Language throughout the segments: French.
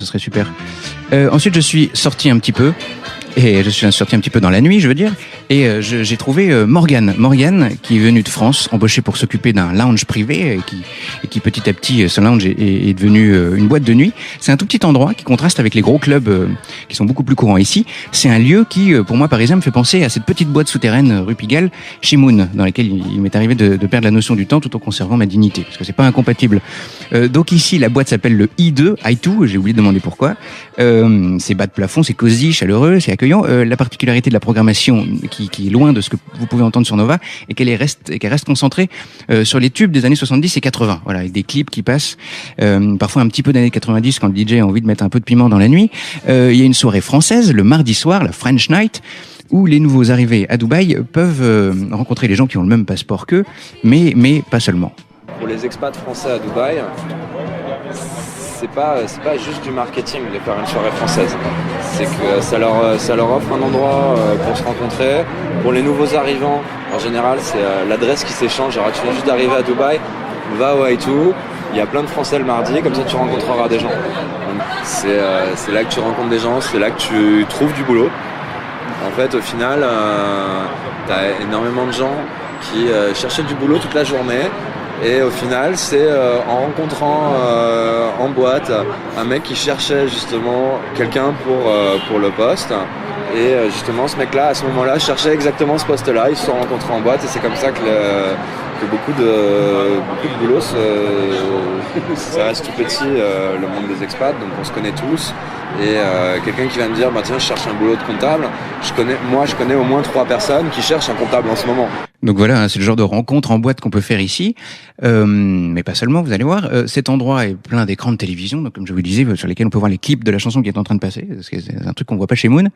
Ce serait super. Ensuite, je suis sorti un petit peu. Et je suis sorti un petit peu dans la nuit, je veux dire, et j'ai trouvé Morgane, qui est venue de France, embauchée pour s'occuper d'un lounge privé, et qui petit à petit, ce lounge est devenu une boîte de nuit. C'est un tout petit endroit qui contraste avec les gros clubs qui sont beaucoup plus courants ici. C'est un lieu qui, pour moi, parisien, me fait penser à cette petite boîte souterraine rue Pigalle, chez Moon, dans laquelle il m'est arrivé de perdre la notion du temps tout en conservant ma dignité, parce que c'est pas incompatible. Donc ici, la boîte s'appelle le I2, j'ai oublié de demander pourquoi. C'est bas de plafond, c'est cosy, chaleureux, c'est accueillant. La particularité de la programmation qui est loin de ce que vous pouvez entendre sur Nova et qu'elle reste concentrée sur les tubes des années 70 et 80. Voilà, avec des clips qui passent, parfois un petit peu d'années 90 quand le DJ a envie de mettre un peu de piment dans la nuit. Il y a une soirée française le mardi soir, la French Night, où les nouveaux arrivés à Dubaï peuvent rencontrer les gens qui ont le même passeport qu'eux, mais pas seulement. Pour les expats français à Dubaï, c'est pas juste du marketing de faire une soirée française. C'est que ça leur offre un endroit pour se rencontrer. Pour les nouveaux arrivants, en général, c'est l'adresse qui s'échange. Alors, tu viens juste d'arriver à Dubaï, va au I2, il y a plein de Français le mardi, comme ça tu rencontreras des gens. Donc, c'est là que tu rencontres des gens, c'est là que tu trouves du boulot. En fait, au final, t'as énormément de gens qui cherchaient du boulot toute la journée. Et au final, c'est en rencontrant en boîte un mec qui cherchait justement quelqu'un pour le poste. Et justement, ce mec-là, à ce moment-là, cherchait exactement ce poste-là. Ils se sont rencontrés en boîte et c'est comme ça que beaucoup de boulot, ça reste tout petit, le monde des expats, donc on se connaît tous. Et quelqu'un qui va me dire, bah tiens, je cherche un boulot de comptable. Je connais au moins 3 personnes qui cherchent un comptable en ce moment. Donc voilà, c'est le genre de rencontre en boîte qu'on peut faire ici, mais pas seulement, vous allez voir. Cet endroit est plein d'écrans de télévision, donc comme je vous le disais, sur lesquels on peut voir les clips de la chanson qui est en train de passer, parce que c'est un truc qu'on voit pas chez Moon.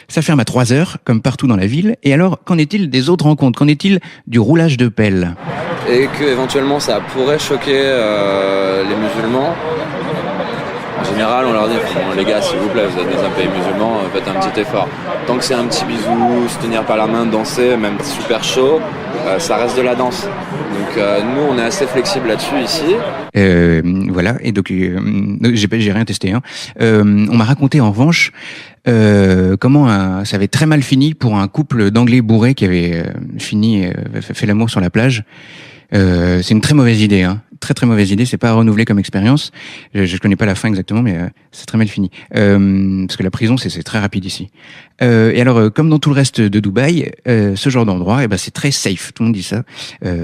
Ça ferme à 3h, comme partout dans la ville. Et alors, qu'en est-il des autres rencontres? Qu'en est-il du roulage de pelle? Et que éventuellement ça pourrait choquer les musulmans. En général, on leur dit, les gars, s'il vous plaît, vous êtes dans un pays musulman, faites un petit effort. Tant que c'est un petit bisou, se tenir par la main, danser, même super chaud, ça reste de la danse. Donc nous, on est assez flexible là-dessus ici. Voilà, et donc j'ai rien testé. On m'a raconté en revanche comment ça avait très mal fini pour un couple d'Anglais bourrés qui avait fait l'amour sur la plage. C'est une très mauvaise idée, très très mauvaise idée. C'est pas à renouveler comme expérience. Je connais pas la fin exactement, mais c'est très mal fini. Parce que la prison c'est très rapide ici. Et alors, comme dans tout le reste de Dubaï, ce genre d'endroit, c'est très safe. Tout le monde dit ça.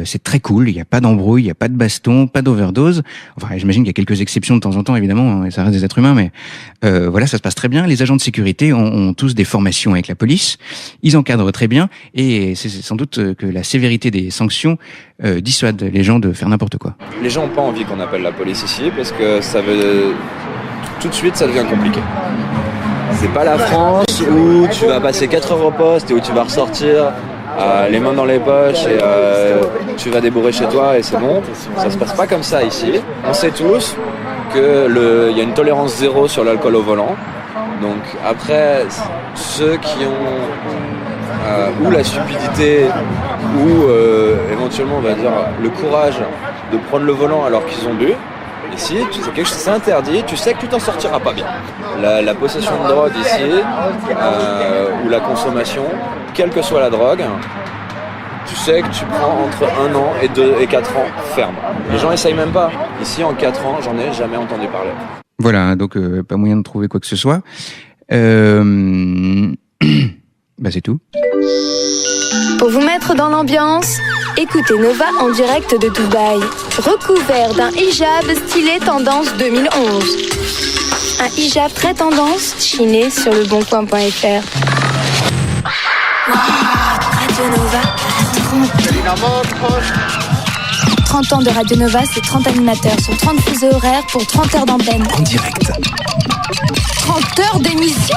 C'est très cool. Il y a pas d'embrouille, il y a pas de baston, pas d'overdose. Enfin, j'imagine qu'il y a quelques exceptions de temps en temps, évidemment, et ça reste des êtres humains, mais voilà, ça se passe très bien. Les agents de sécurité ont tous des formations avec la police. Ils encadrent très bien, et c'est sans doute que la sévérité des sanctions dissuade les gens de faire n'importe quoi. Les gens n'ont pas envie qu'on appelle la police ici parce que tout de suite ça devient compliqué. C'est pas la France où tu vas passer 4 heures au poste et où tu vas ressortir les mains dans les poches et tu vas débourrer chez toi et c'est bon. Ça se passe pas comme ça ici. On sait tous qu'il y a une tolérance zéro sur l'alcool au volant. Donc après, ceux qui ont ou la stupidité ou éventuellement on va dire le courage de prendre le volant alors qu'ils ont bu, ici c'est interdit, tu sais que tu t'en sortiras pas bien. La possession de drogue ici ou la consommation, quelle que soit la drogue, tu sais que tu prends entre 1 an et 2 et 4 ans ferme. Les gens essayent même pas. Ici en 4 ans j'en ai jamais entendu parler. Voilà, donc pas moyen de trouver quoi que ce soit. C'est tout. Pour vous mettre dans l'ambiance, écoutez Nova en direct de Dubaï. Recouvert d'un hijab stylé tendance 2011. Un hijab très tendance, chiné sur leboncoin.fr. Radio Nova, 30 ans de Radio Nova, c'est 30 animateurs sur 30 fuseaux horaires pour 30 heures d'antenne. En direct. 30 heures d'émission.